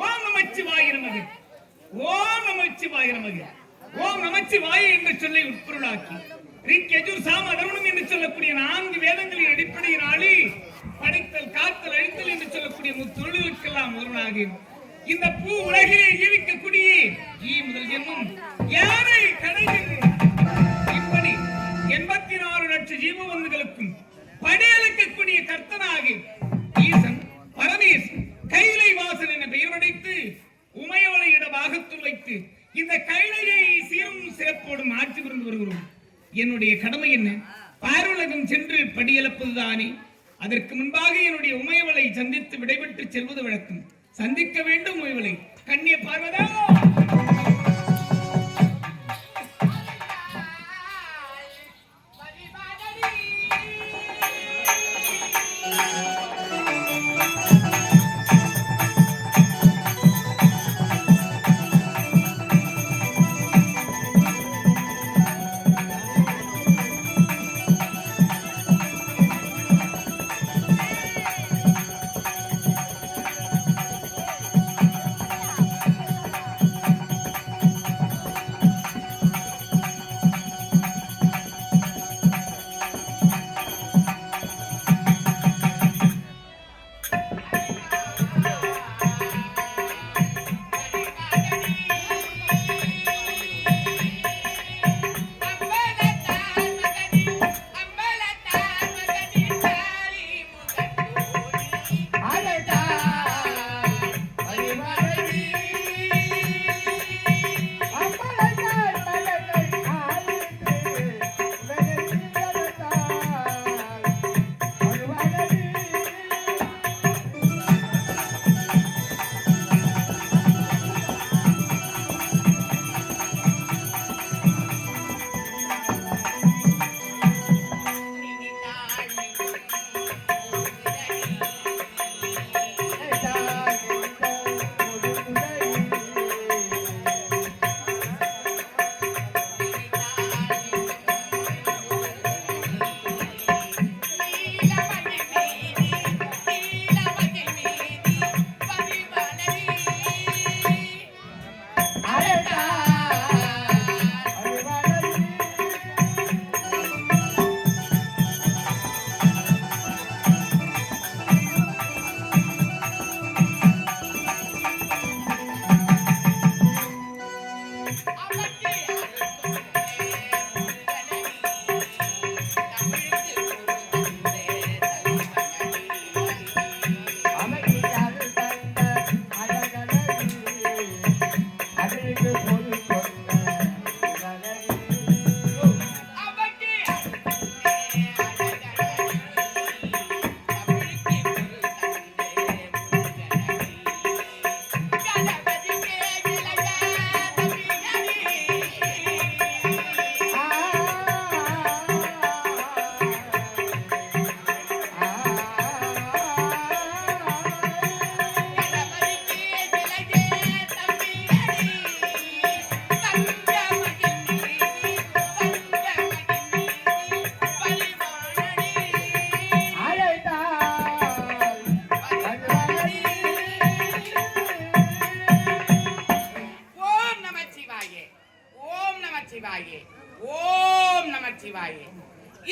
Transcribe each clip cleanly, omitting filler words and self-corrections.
ஓம் நமச்சிவாய நமக. ஓம் நமச்சிவாய நமக. ஓம் நமச்சிவாய என்ற சொல்லை உட்பொருளாக்கி ரிக் யஜுர் சாம அதர்வணம் என்று சொல்லக்கூடிய 4 வேதங்களின் அடிப்படையினாலே படைத்தல் காத்தல் அழித்தல் என்று சொல்லக்கூடிய முத்தொழிலுக்கெல்லாம் ஒருவனாக இந்த பூ உலகிலே ஜீவிக்கக்கூடிய முதல் ஜென்மம் யாரை கடையில் இப்படி 84 லட்சம் ஜீவவந்துகளுக்கும் படியளிக்கக்கூடிய கர்த்தனாக ஈசன் பரமேசன் கைலை வாசன் என பெயர் அடைத்து உமையோலையிட பாகத்துள் வைத்து இந்த கைலையை சீரும் சிறப்போடும் ஆட்சி புரிந்து வருகிறோம். என்னுடைய கடமை என்ன? பார்வுலகம் சென்று படியளப்பதுதானே. அதற்கு முன்பாக என்னுடைய உமையவளை சந்தித்து விடைபெற்று செல்வது வழக்கம். சந்திக்க வேண்டும் உமையவளை. கண்ணிய பார்வதா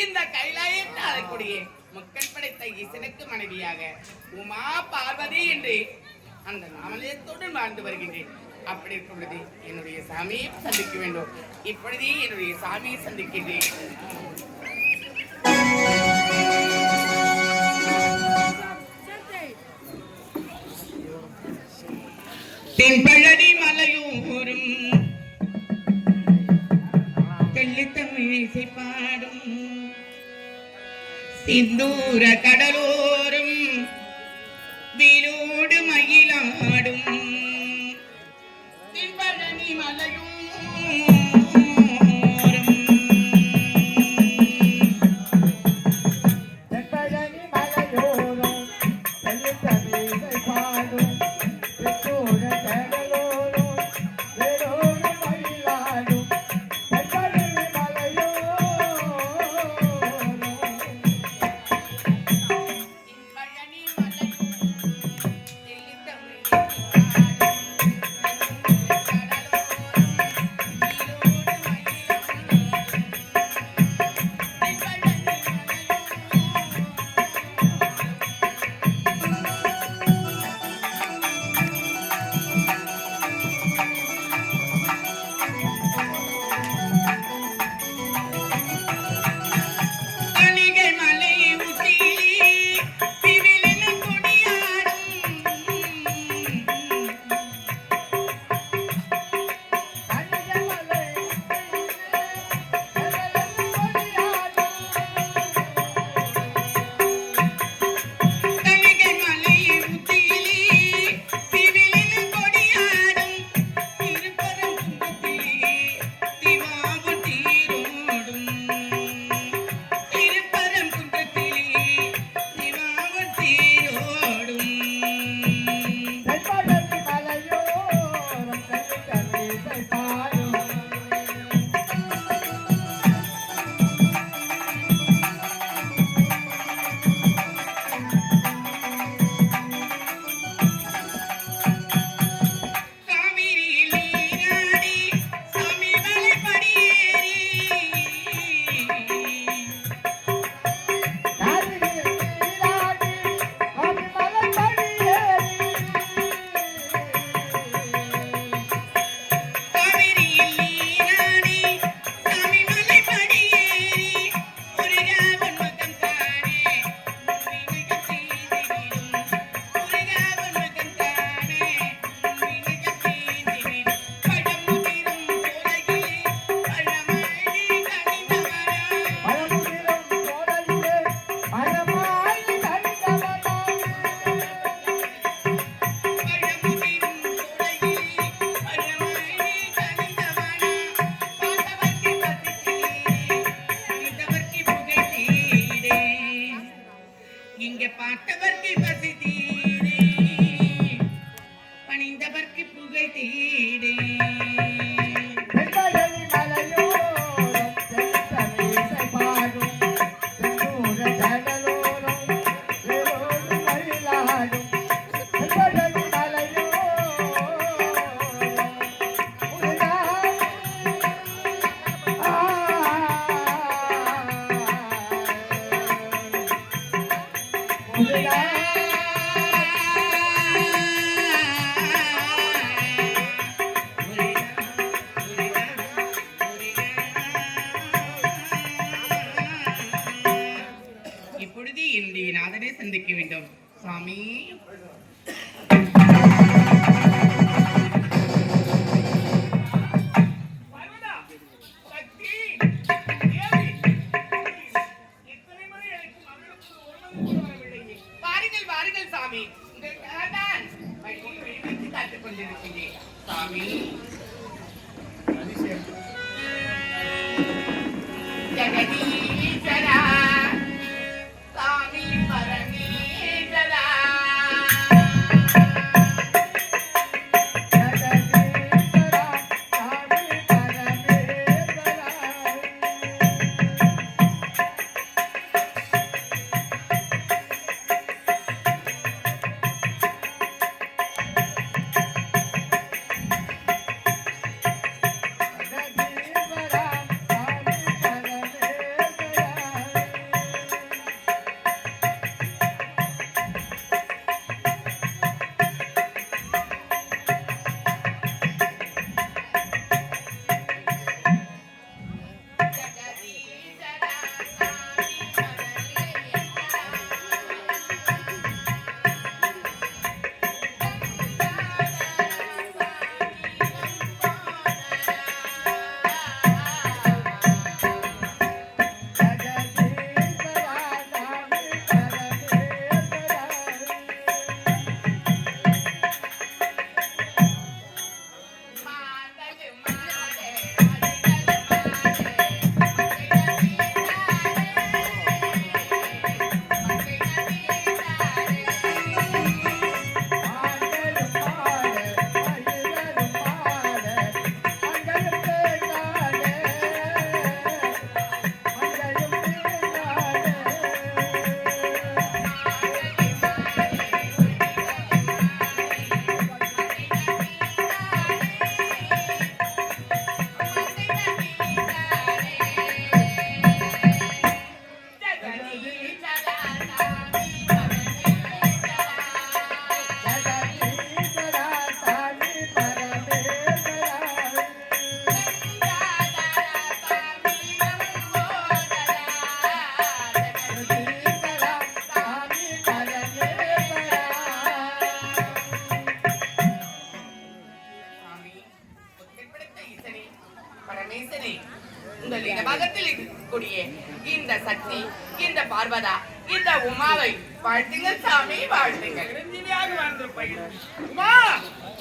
இந்த கைலாயத்தை அழைக்கூடிய மக்கள் படைத்த ஈசனுக்கு மனைவியாக உமா பார்வதி என்று அந்த நாமலயத்துடன் வாழ்ந்து வருகின்றேன். அப்படி இருக்கும் பொழுது என்னுடைய சாமியை சந்திக்க வேண்டும். இப்பொழுதே என்னுடைய சாமியை சந்திக்கின்றேன். தென்பழனி மலையூரும் தெள்ளித்தமிழிசை பாடும் சிந்தூர கடலோரும் வீரோடு மயிலாடும் தென்பழனி மலையூரும் பக்தி புகை தீடே இப்பொழுது என்னுடைய நாதனை சந்திக்க வேண்டும் சுவாமி. பார்வதா, சக்தி, தேவி, எத்தனை முறை அழைக்கும் அவளுக்கு ஒரு மகன் கூட வரவில்லையே. வாருங்கள் வாருங்கள் சாமி, உங்களுக்காகத்தான் வழியில் வெளிவிட்டு காத்துக் கொண்டிருக்கிறேன் சாமி. ஜெகதீஸ்வரா சாமி பரமேஸ்வரா பரமேசனே, உங்கள் இடபாகத்தில் இருக்கக்கூடிய இந்த சக்தி, இந்த பார்வதா, இந்த உமாவை வாழ்த்துங்கள் சாமி, வாழ்த்துங்கள். சிரஞ்சீவியாக வாழ்ந்திருப்பாய். உமா,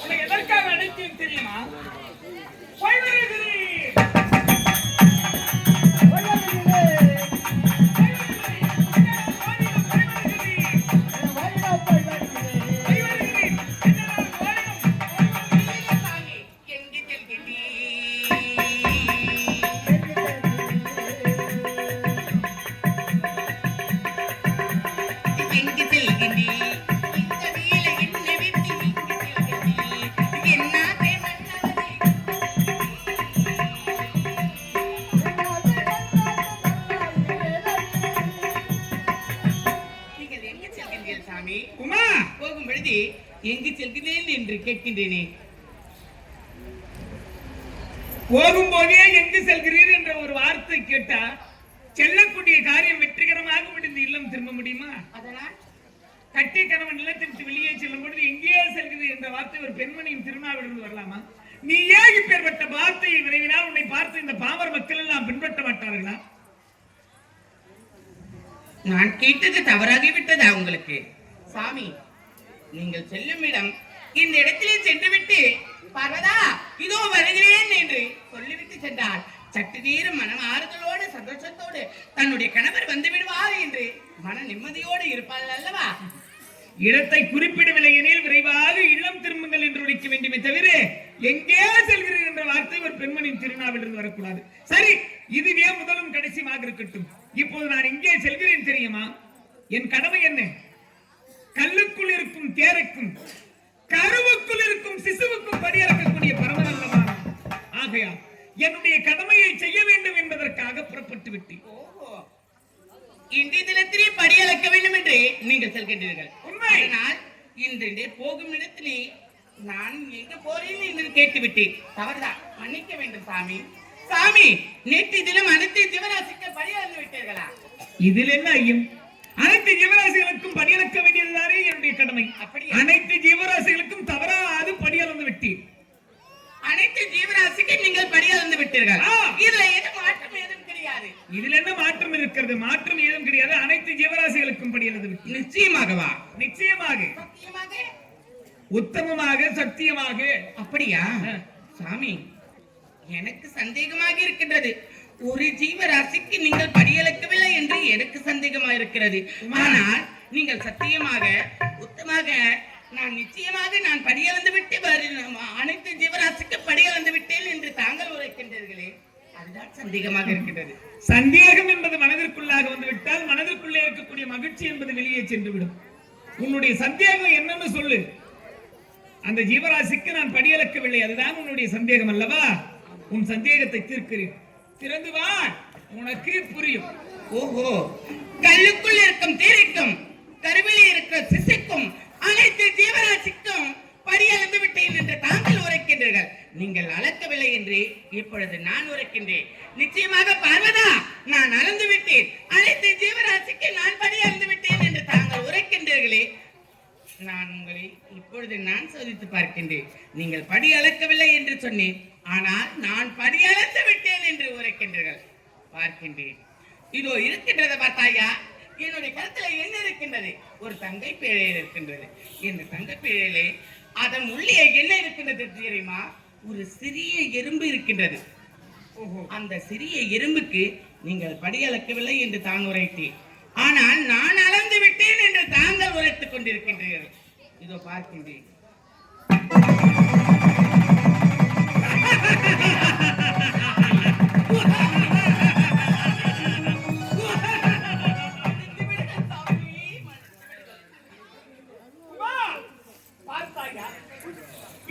உன்னை எதற்காக அழைத்தேன் தெரியுமா? போய் வருகிறேன். உமா, போகும் பொழுது எங்கு செல்கிறேன் என்று கேட்கின்றேனே. போகும்போதே எங்கு செல்கிறீர் என்ற ஒரு வார்த்தை கேட்டா செல்லக்கூடிய காரியம் வெற்றிகரமாக முடிந்து இல்லம் திரும்ப முடியுமா? அதனால் கட்டிய கணவன் இல்லத்திற்கு வெளியே செல்லும் பொழுது எங்கேயே செல்கிறீர் என்ற வார்த்தை ஒரு பெண்மணியின் திருநாவிலிருந்து வரலாமா? நீ ஏன் இப்பேற்பட்ட வார்த்தையை விரைவினால் உன்னை பார்த்து இந்த பாமர மக்கள் எல்லாம் பின்பற்ற மாட்டார்களா? நான் கேட்டது தவறாகிவிட்டதா உங்களுக்கு? சாமி, நீங்கள் செல்லும் இடம் இந்த இடத்திலே சென்றுவிட்டு பார்வதா இதோ வருகிறேன் என்று சொல்லிவிட்டு சென்றால் சற்று நேரம் மனம் ஆறுதலோடு சந்தோஷத்தோடு தன்னுடைய கணவர் வந்து விடுவார் என்று மன நிம்மதியோடு இருப்பாள் அல்லவா? இடத்தை குறிப்பிடவில்லை எனில் விரைவாக இல்லம் திரும்புங்கள் என்று உரைக்க வேண்டும். வேண்டுமே தவிர எங்கே செல்கிறீர்கள் என்ற வார்த்தை ஒரு பெண்மணியின் திருநாவிலிருந்து வரக்கூடாது. சரி, இதுவே முதலும் கடைசியாக இருக்கட்டும். இப்போது நான் எங்கே செல்கிறேன் தெரியுமா? என் கடமை என்ன? கல்லுக்குள் இருக்கும் தேரைக்கும் கருவுக்குள் இருக்கும் சிசுவுக்கும் படியறக்கக்கூடிய பரமன் அல்லவா? ஆகையா என்னுடைய கடமையை செய்ய வேண்டும் என்பதற்காக புறப்பட்டு விட்டேன். இன்றைய தினத்திலே படியளக்க வேண்டும் என்று நீங்கள் செல்கின்றீர்கள். உண்மை. ஆனால் இன்று போகும் இடத்திலே நான் எங்க போறேன் என்று கேட்டுவிட்டேன். தவறுதான், மன்னிக்க வேண்டும் சாமி. சாமி, நேற்று தினம் அனைத்து ஜீவராசிக்கு படியளந்து விட்டீர்களா? இதில் என்ன ஐயம்? அனைத்து ஜீவராசிகளுக்கும் படியளக்க வேண்டியதுதானே என்னுடைய கடமை. அப்படி அனைத்து ஜீவராசிகளுக்கும் தவறாது படியளந்து விட்டேன். அனைத்து ஜீவராசிக்கு நீங்கள் படியளந்து விட்டீர்கள். இதுல எது மாற்றம் ஏதும் கிடையாது. இதில் என்ன மாற்றம் இருக்கிறது? மாற்றம் ஏதும் கிடையாது. அனைத்து ஜீவராசிகளுக்கும் படியளந்து விட்டேன். நிச்சயமாகவா? நிச்சயமாக, சத்தியமாக, உத்தமமாக, சத்தியமாக. அப்படியா சாமி? எனக்கு சந்தேகமாக இருக்கின்றது. ஒரு ஜீவராசிக்கு நீங்கள் படியளக்கவில்லை என்று எனக்கு சந்தேகமாக இருக்கிறது. ஆனால் நீங்கள் சத்தியமாக, உத்தமாக, நான் நிச்சயமாக நான் படியளந்து விட்டு அனைத்து ஜீவராசிக்கு படியளந்து விட்டேன் என்று தாங்கள் உரைக்கின்றீர்களே, அதுதான் சந்தேகமாக இருக்கின்றது. சந்தேகம் என்பது மனதிற்குள்ளாக வந்துவிட்டால் மனதிற்குள்ளே இருக்கக்கூடிய மகிழ்ச்சி என்பது வெளியே சென்றுவிடும். உன்னுடைய சந்தேகம் என்னன்னு சொல்லு. அந்த ஜீவராசிக்கு நான் படியளக்கவில்லை, அதுதான் உன்னுடைய சந்தேகம் அல்லவா? உன் சந்தேகத்தை தீர்க்கிறேன். திறந்து வா, உனக்கு புரியும். ஓஹோ, கல்லுக்குள் இருக்கும் தேரைக்கும் கருவிலே இருக்கிற சிசுக்கும் அனைத்து ஜீவராசிக்கும் படியளந்து விட்டேன் என்று தாங்கள் உரைக்கின்றீர்கள். நீங்கள் அளக்கவில்லை என்று இப்பொழுது நான் உரைக்கின்றேன். நிச்சயமாக பார்வதா, நான் அளந்து விட்டேன், அனைத்து ஜீவராசிக்கு நான் படியளந்து விட்டேன் என்று தாங்கள் உரைக்கின்றீர்களே, நான் உங்களை இப்பொழுது நான் சோதித்து பார்க்கின்றேன். நீங்கள் படி அளக்கவில்லை என்று சொன்னேன், ஆனால் நான் படி அளந்து விட்டேன் என்று உரைக்கின்றீர்கள். பார்க்கின்றேன். இதோ இருக்கின்றத பார்த்தாயா? என்னுடைய கருத்துல என்ன இருக்கின்றது? ஒரு தங்கை பேழை இருக்கின்றது. இந்த தங்கை பேழையிலே அதன் உள்ளே என்ன இருக்கின்றது தெரியுமா? ஒரு சிறிய எறும்பு இருக்கின்றது. அந்த சிறிய எறும்புக்கு நீங்கள் படி அளக்கவில்லை என்று தான் உரைத்தேன், ஆனால் நான் அளந்து விட்டேன் என்று தாங்கள் உரைத்துக் கொண்டிருக்கின்றீர்கள். இதோ பார்க்கின்றேன்.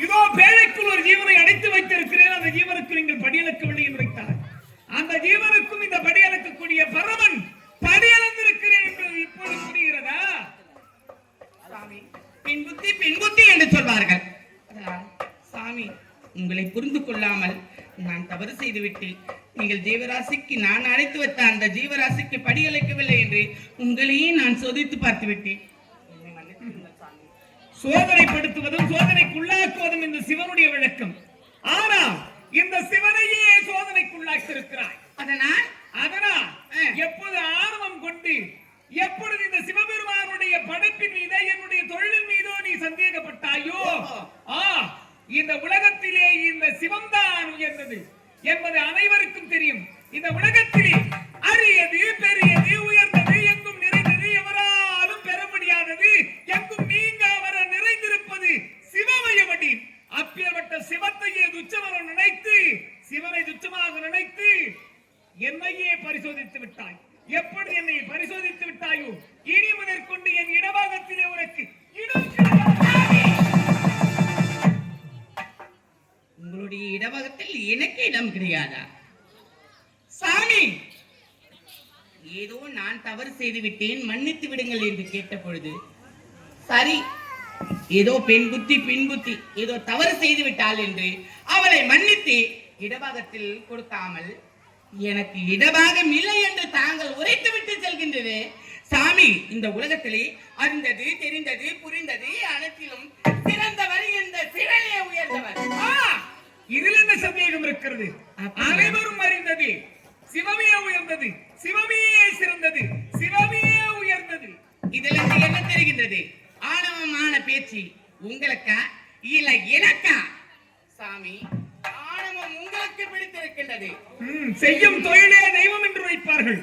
இதோ பேழைக்குள் ஒரு ஜீவனை அடைத்து வைத்திருக்கிறேன். அந்த ஜீவனுக்கு நீங்கள் படியளக்கவில்லை என்று வைத்தார். அந்த ஜீவனுக்கும் இந்த படியளக்கக்கூடிய பரமன் படியளந்திருக்கிறேன் என்று இப்போது புரிகிறதா? சாமி, பின்புத்தி என்று சொல்வார்கள். அதனால் சாமி, உங்களை புரிந்து கொள்ளாமல் நான் தவறு செய்துவிட்டேன். நீங்கள் ஜீவராசிக்கு நான் அழைத்து வைத்த அந்த ஜீவராசிக்கு படியளிக்கவில்லை என்று உங்களையே நான் சோதித்து பார்த்து விட்டேன். சோதனைப்படுத்துவதும் சோதனைக்குள்ளாக்குவதும் இந்த சிவனுடைய விளக்கம். ஆனால் இந்த சிவனையே சோதனைக்குள்ளாக்கியிருக்கிறாய். அதனால் எப்போது ஆர்வம் கொண்டு எப்பொழுது இந்த சிவபெருமானுடைய படைப்பின் மீதோ என்னுடைய தொழிலின் மீதோ நீ சந்தேகப்பட்டாயோ, இந்த உலகத்திலே இந்த சிவம்தான் உயர்ந்தது என்பது அனைவருக்கும் தெரியும். இந்த உலகத்திலே அரியது, பெரியது, உயர்ந்தது, எங்கும் நிறைந்தது, எவராலும் பெற முடியாதது, எங்கும் நீங்க வர நிறைந்திருப்பது சிவமயமடி. அப்பேற்பட்ட சிவத்தையே துச்சமென நினைத்து, சிவனை துச்சமாக நினைத்து என்னையே பரிசோதித்து விட்டாய். எப்படி என்னை பரிசோதித்து விட்டாயோ, இனி முதற்கொண்டு என் இடபாகத்திலே உனக்கு இடம் கிடையாது. உங்களுடைய இடபாகத்தில் எனக்கு இடம் கிடையாதா? சாமி, ஏதோ நான் தவறு செய்து விட்டேன், மன்னித்து விடுங்கள் என்று கேட்ட பொழுது, சரி, ஏதோ பெண் புத்தி ஏதோ தவறு செய்து விட்டாள் என்று அவளை மன்னித்து இடபாகத்தில் கொடுக்காமல் எனக்கு இடபாகம் இல்லை என்று தாங்கள் உரைத்து விட்டு செல்கின்றது. சாமி, இந்த உலகத்திலே அறிந்தது, தெரிந்தது, புரிந்தது அனைத்திலும் சிறந்தவர் இந்த சிவனே உயர்ந்தவர். இதில் என்ன சந்தேகம் இருக்கிறது? அனைவரும் அறிந்தது சிவமே உயர்ந்தது, சிவமே சிறந்தது, சிவமே உயர்ந்தது. இதில் என்ன தெரிகின்றது? ஆணவமான பேச்சு உங்களுக்கா இல்ல எனக்கா? சாமி, ஆணவம் உங்களுக்கு பிடித்திருக்கின்றது. செய்யும் தொழிலே தெய்வம் என்று வைப்பார்கள்.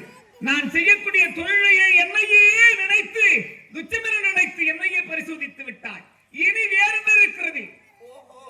நான் செய்யக்கூடிய தொழிலையே என்னையே நினைத்து, துச்சமென நினைத்து என்னையே பரிசோதித்து விட்டாய். இனி வேறு இருக்கிறது. ஓஹோ,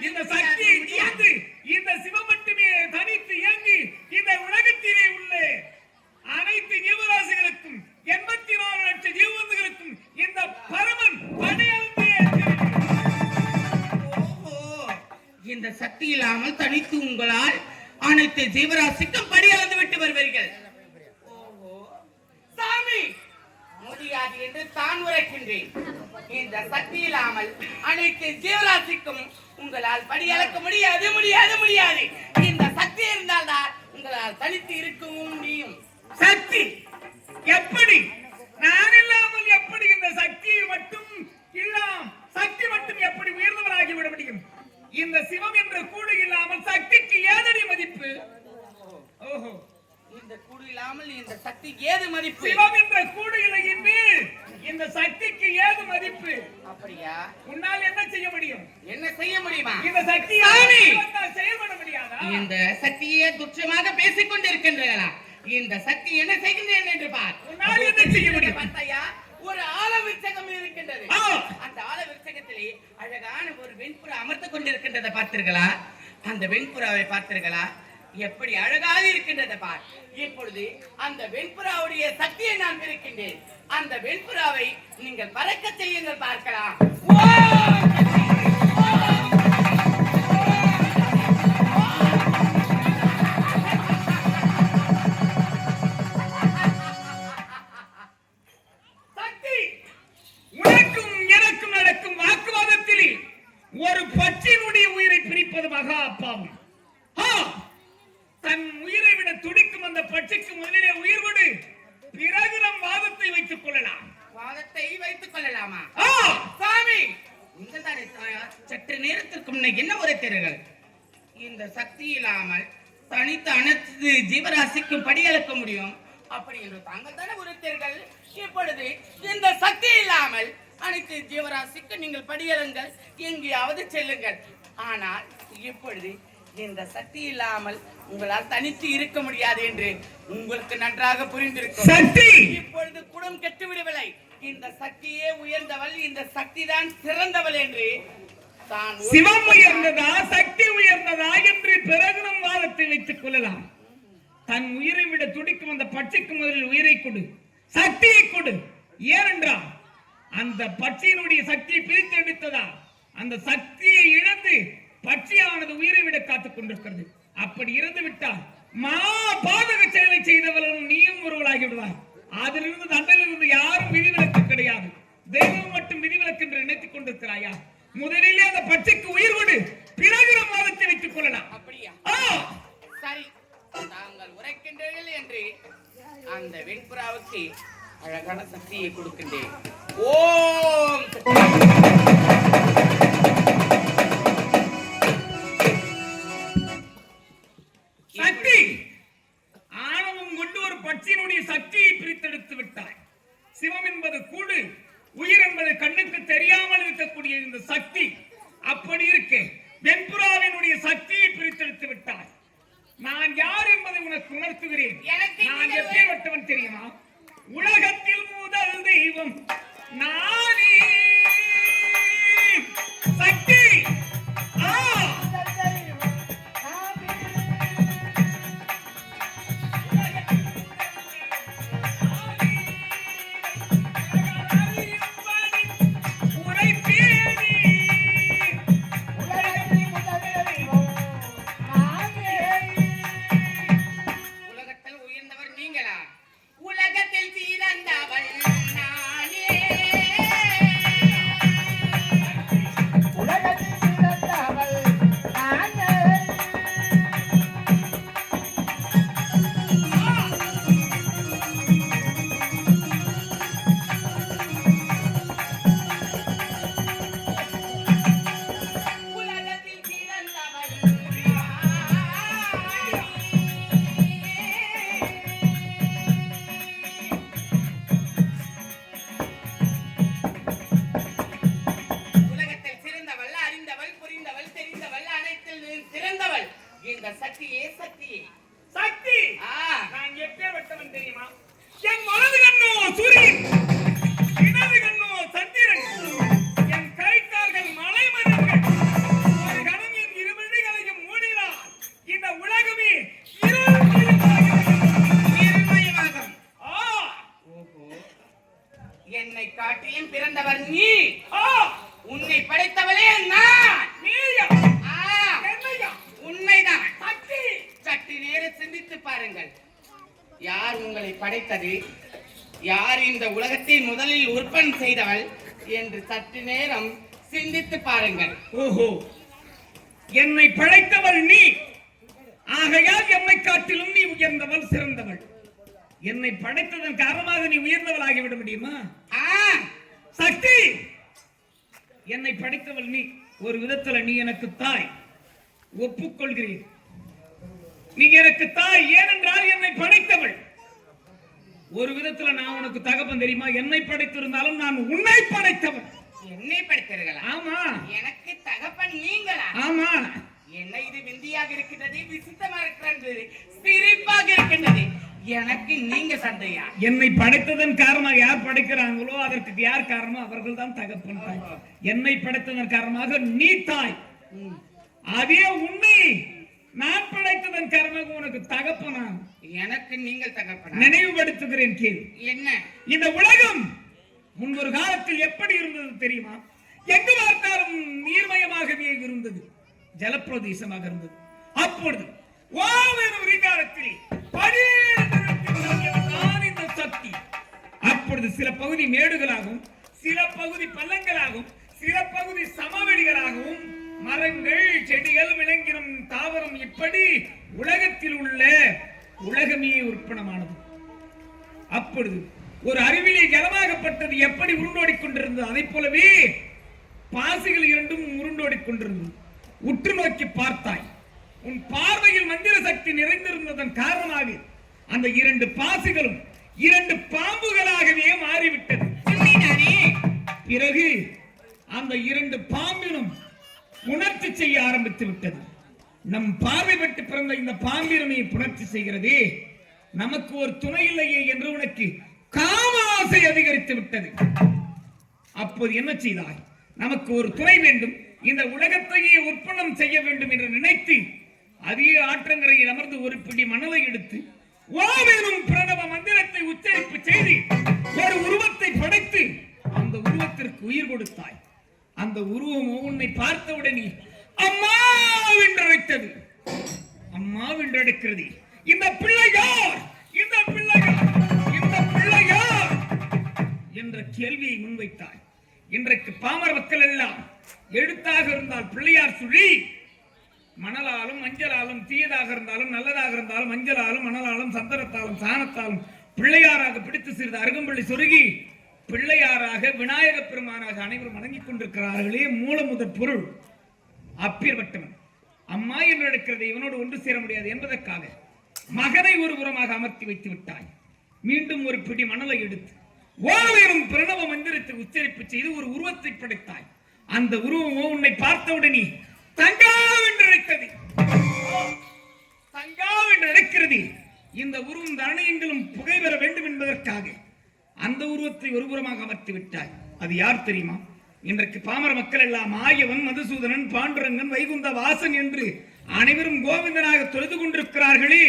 இந்த சக்தியை இழந்து இந்த சிவம் மட்டுமே தனித்து இயங்கி இந்த உலகத்திலே உள்ள அனைத்து ஜீவராசிகளுக்கும் 84 லட்சம் ஜீவன்களுக்கும் இந்த பரமன் படையெடுத்து இந்த சக்தி இல்லாமல் தனித்து உங்களால் அனைத்து ஜீவராசிக்கும் படியளந்து விட்டு வருவீர்கள். ஓஹோ சாமி, முடியாது என்று தான் உரைக்கின்றேன். இந்த சக்தி இல்லாமல் அனைத்து ஜீவராசிக்கும் உங்களால் படியளக்க முடியாது முடியாது முடியாது. இந்த சக்தி இருந்தால்தான் உங்களால் தனித்து இருக்கவும் முடியும். சக்தி எப்படி? நான் இல்லாமல் எப்படி இந்த சக்தியை மட்டும் இல்லாம் சக்தி மட்டும் எப்படி உயர்ந்தவராகி விட முடியும்? இந்த சிவம் என்ற கூடு இல்லாமல் சக்திக்கு ஏதடி மதிப்பு? ஓஹோ, இந்த கூடு இல்லாமல் இந்த சக்திக்கு ஏது மதிப்பு? சிவம் என்ற கூடு இல்லை என்று இந்த சக்திக்கு ஏது மதிப்பு? அப்படியா? உன்னால் என்ன செய்ய முடியும்? என்ன செய்ய முடியுமா? இந்த சக்தியை செயல்பட முடியாதா? இந்த சக்தியை துச்சமாக பேசிக் கொண்டிருக்கின்றீர்களா? இந்த சக்தி என்ன செய்கின்றேன் என்று பார். உன்னால் என்ன செய்ய முடியும்? பார்த்தாயா, ஒரு ஆல விருட்சகம் இருக்கின்றது. அந்த ஆல விருட்சகத்திலே அழகான ஒரு வெண்புறா அமர்ந்து கொண்டிருக்கின்றதை பார்த்தீர்களா? அந்த வெண்புறாவை பார்த்தீர்களா? எப்படி அழகாக இருக்கின்றதை பார். இப்பொழுது அந்த வெண்புறாவுடைய சக்தியை நான் இருக்கின்றேன். அந்த வெண்புறாவை நீங்கள் பறக்க செய்யுங்கள், பார்க்கலாம். ஒரு பட்சியினுடைய உயிரை பிரிப்பது மகா பாவம். தன் உயிரை விட துடிக்கும் அந்த பட்சிக்கு முதலிலே உயிர் கொடு, பிறகு நம் வாதத்தை வைத்துக் கொள்ளலாம். வாதத்தை வைத்துக் கொள்ளலாமா? சாமி, நீங்கள் தானே சற்று நேரத்திற்கு முன்ன என்ன உரைத்தீர்கள்? இந்த சக்தி இல்லாமல் தனித்து அனைத்து ஜீவராசிக்கும் படியளக்க முடியும் அப்படி என்று தாங்கள் தானே உரைத்தீர்கள். இப்பொழுது இந்த சக்தி இல்லாமல் அனைத்து ஜீவராசிக்கு நீங்கள் படியலுங்கள், எங்கேயாவது செல்லுங்கள். ஆனால் இப்பொழுது இந்த சக்தி இல்லாமல் உங்களால் தனித்து இருக்க முடியாது என்று உங்களுக்கு நன்றாக புரிந்திருக்கும். சக்தி இப்பொழுது குடம் கெட்டு விடவில்லை. இந்த சக்தியே உயர்ந்தவள், இந்த சக்தி தான் சிறந்தவள் என்று தான். சிவம் உயர்ந்ததா சக்தி உயர்ந்ததா என்று பிறகு நம் வாதத்தை வைத்துக் கொள்ளலாம். தன் உயிரை விட துடிக்கும் அந்த பட்சிக்கு முதலில் உயிரை கொடு, சக்தியை கொடு. ஏனென்றால் அந்த பட்சியினுடைய சக்தியை பிரித்து எடுத்ததா அந்த சக்தியை இழந்து பட்சியானது உயிரை விட காத்துக் கொண்டிருக்கிறது. அப்படி இருந்து விட்டால் மா பாதக செயலை செய்தவர்களும் நீயும் ஒருவளாகி விடுவார். அதிலிருந்து தண்டலிருந்து யாரும் விதிவிலக்கு கிடையாது. தெய்வம் மட்டும் விதிவிலக்கு என்று நினைத்துக் கொண்டிருக்கிறாயா? முதலிலே அந்த பட்சிக்கு உயிர் கொடு, பிறகு நம் வாதத்தை வைத்துக் கொள்ளலாம். அப்படியா? சரி, தாங்கள் உரைக்கின்றீர்கள் என்று அந்த வெண்புறாவுக்கு அழகான சக்தியை கொடுக்கின்றேன். ஓம் சக்தி. ஆணவம் கொண்டு ஒரு பட்சியினுடைய சக்தியை பிரித்தெடுத்து விட்டாய். சிவம் என்பது கூடு, உயிர் என்பது கண்ணுக்கு தெரியாமல் இருக்கக்கூடிய இந்த சக்தி. அப்படி இருக்கு வெண்புறாவினுடைய சக்தியை பிரித்தெடுத்து விட்டாய். நான் யார் என்பதை உனக்கு உணர்த்துகிறேன். நான் எப்பேற்பட்டவன் தெரியுமா? உலகத்தில் முதல் தெய்வம் நானே. சக்தி இடது கண்ணோ சந்திரன், என் கை கால்கள் மலை மரங்கள். ஒரு கணம் யார் உங்களை படைத்தது, யார் இந்த உலகத்தை முதலில் உற்பத்தி செய்தவள் என்று சற்று நேரம் சிந்தித்து பாருங்கள். ஓஹோ, என்னை படைத்தவள் நீ, ஆகையால் எம்மை காட்டிலும் நீ உயர்ந்தவள், சிறந்தவள். என்னை படைத்ததன் காரணமாக நீ உயர்ந்தவள் ஆகிவிட முடியுமா? சக்தி, என்னை படைத்தவள் நீ. ஒரு விதத்துல நீ எனக்கு தாய், ஒப்புக்கொள்கிறேன். நீ எனக்கு தாய், ஏனென்றால் என்னை படைத்தவள். ஒரு விதத்துல நான் உனக்கு தகப்பன் தெரியுமா? என்னை படைத்திருந்தாலும் நான் உன்னை படைத்தவன். என்னை படைத்தீர்களா? ஆமா. எனக்கு தகப்பன் நீங்களா? ஆமா. என்ன இது விந்தியாக இருக்கிறது, விசித்தமா இருக்கிறது, சிரிப்பாக இருக்கின்றது. எனக்கு நீங்க சந்தையா? என்னை படைத்ததன் காரணமாக யார் படைக்கிறாங்களோ அதற்கு யார் காரணமோ அவர்கள் தான் தகப்பன் தாய். என்னை படைத்ததன் காரணமாக நீ தாய். அதே உன்னை நான் படைத்ததன் காரணமாக உனக்கு தகப்பனா? எனக்கு நீங்கள் தகப்பனா? நினைவுபடுத்துகிறேன், கேள்வி என்ன? இந்த உலகம் முன்பொரு காலத்தில் எப்படி இருந்தது தெரியுமா? எங்கு பார்த்தாலும் நீர்மயமாகவே இருந்தது, ஜலப்பிரதேசமாக இருந்தது. அப்பொழுது இந்த சக்தி அப்பொழுது சில பகுதி மேடுகளாகவும், சில பகுதி பள்ளங்களாகவும், சில பகுதி சமவெளிகளாகவும், மரங்கள், செடிகள், விலங்கினம், தாவரம், இப்படி உலகத்தில் உள்ள உலகமே உற்பணமானது. அப்பொழுது ஒரு அருவிலே ஜலமாகப்பட்டது எப்படி உருண்டோடிக் கொண்டிருந்தது, அதை போலவே பாசிகள் இரண்டும் உருண்டோடிக் கொண்டிருந்தது. உற்று நோக்கி பார்த்தாய், உன் பார்வையில் மந்திர சக்தி நிறைந்திருந்ததன் காரணமாக அந்த இரண்டு பாசிகளும் இரண்டு பாம்புகளாகவே மாறிவிட்டது. பிறகு அந்த இரண்டு பாம்பினும் புணர்ச்சி செய்ய ஆரம்பித்து விட்டது. நம் பார்வை பட்டு பிறந்த இந்த பாம்பினமை புணர்ச்சி செய்கிறது. நமக்கு ஒரு துணை இல்லையே என்று உனக்கு காமாசை அதிகரித்து விட்டது. அப்போது என்ன செய்தாய்? நமக்கு ஒரு துணை வேண்டும், இந்த உலகத்தையே உற்பத்தி செய்ய வேண்டும் என்று நினைத்து அதே ஆற்றங்கரையில் அமர்ந்து ஒரு பிடி மணலை எடுத்து ஓமெனும் பிரணவ மந்திரத்தை உச்சரிப்பு செய்து ஒரு உருவத்தை படைத்து அந்த உருவத்திற்கு உயிர் கொடுத்தாய். அந்த உருவம் உன்னை பார்த்தவுடனே அம்மா வென்றழைத்தது. அம்மா வென்றழைக்கிறது. இந்த பிள்ளை யார்? இந்த பிள்ளை யார்? இந்த பிள்ளை யார் என்ற கேள்வியை முன்வைத்தாய். இன்றைக்கு பாமர மக்கள் எல்லாம் எழுத்தாக இருந்தால் பிள்ளையார் சுழி, மணலாலும் மஞ்சளாலும், தீயதாக இருந்தாலும் நல்லதாக இருந்தாலும் மஞ்சளாலும் மணலாலும் சந்தனத்தாலும் சாணத்தாலும் பிள்ளையாராக பிடித்து சிறிது அருகம்பள்ளி சொருகி பிள்ளையாராக விநாயக பெருமானாக அனைவரும் வணங்கிக் கொண்டிருக்கிறார்களே. மூல முதற் பொருள் அப்பேற்பட்டவன். அம்மா என்று நடக்கிறது, இவனோடு ஒன்று சேர முடியாது என்பதற்காக மகனை ஒரு புறமாக அமர்த்தி வைத்து விட்டாய். மீண்டும் ஒரு பிடி மணலை எடுத்து ஓவேறும் பிரணவ மந்திரத்தை உச்சரிப்பு செய்து ஒரு உருவத்தை படைத்தாய். அந்த உருவம் உன்னை பார்த்தவுடனே தங்காவென்று அழைத்தது. தங்காவென்று அழைக்கிறது. இந்த உருவம் தரணியெங்கிலும் புகை பெற வேண்டும் என்பதற்காக அந்த உருவத்தை ஒருபுறமாக அமர்த்தி விட்டாய். அது யார் தெரியுமா? இன்றைக்கு பாமர மக்கள் எல்லாம் ஆயவன், மதுசூதனன், பாண்டுரங்கன், வைகுந்த வாசன் என்று அனைவரும் கோவிந்தனாக தொழுது கொண்டிருக்கிறார்களே.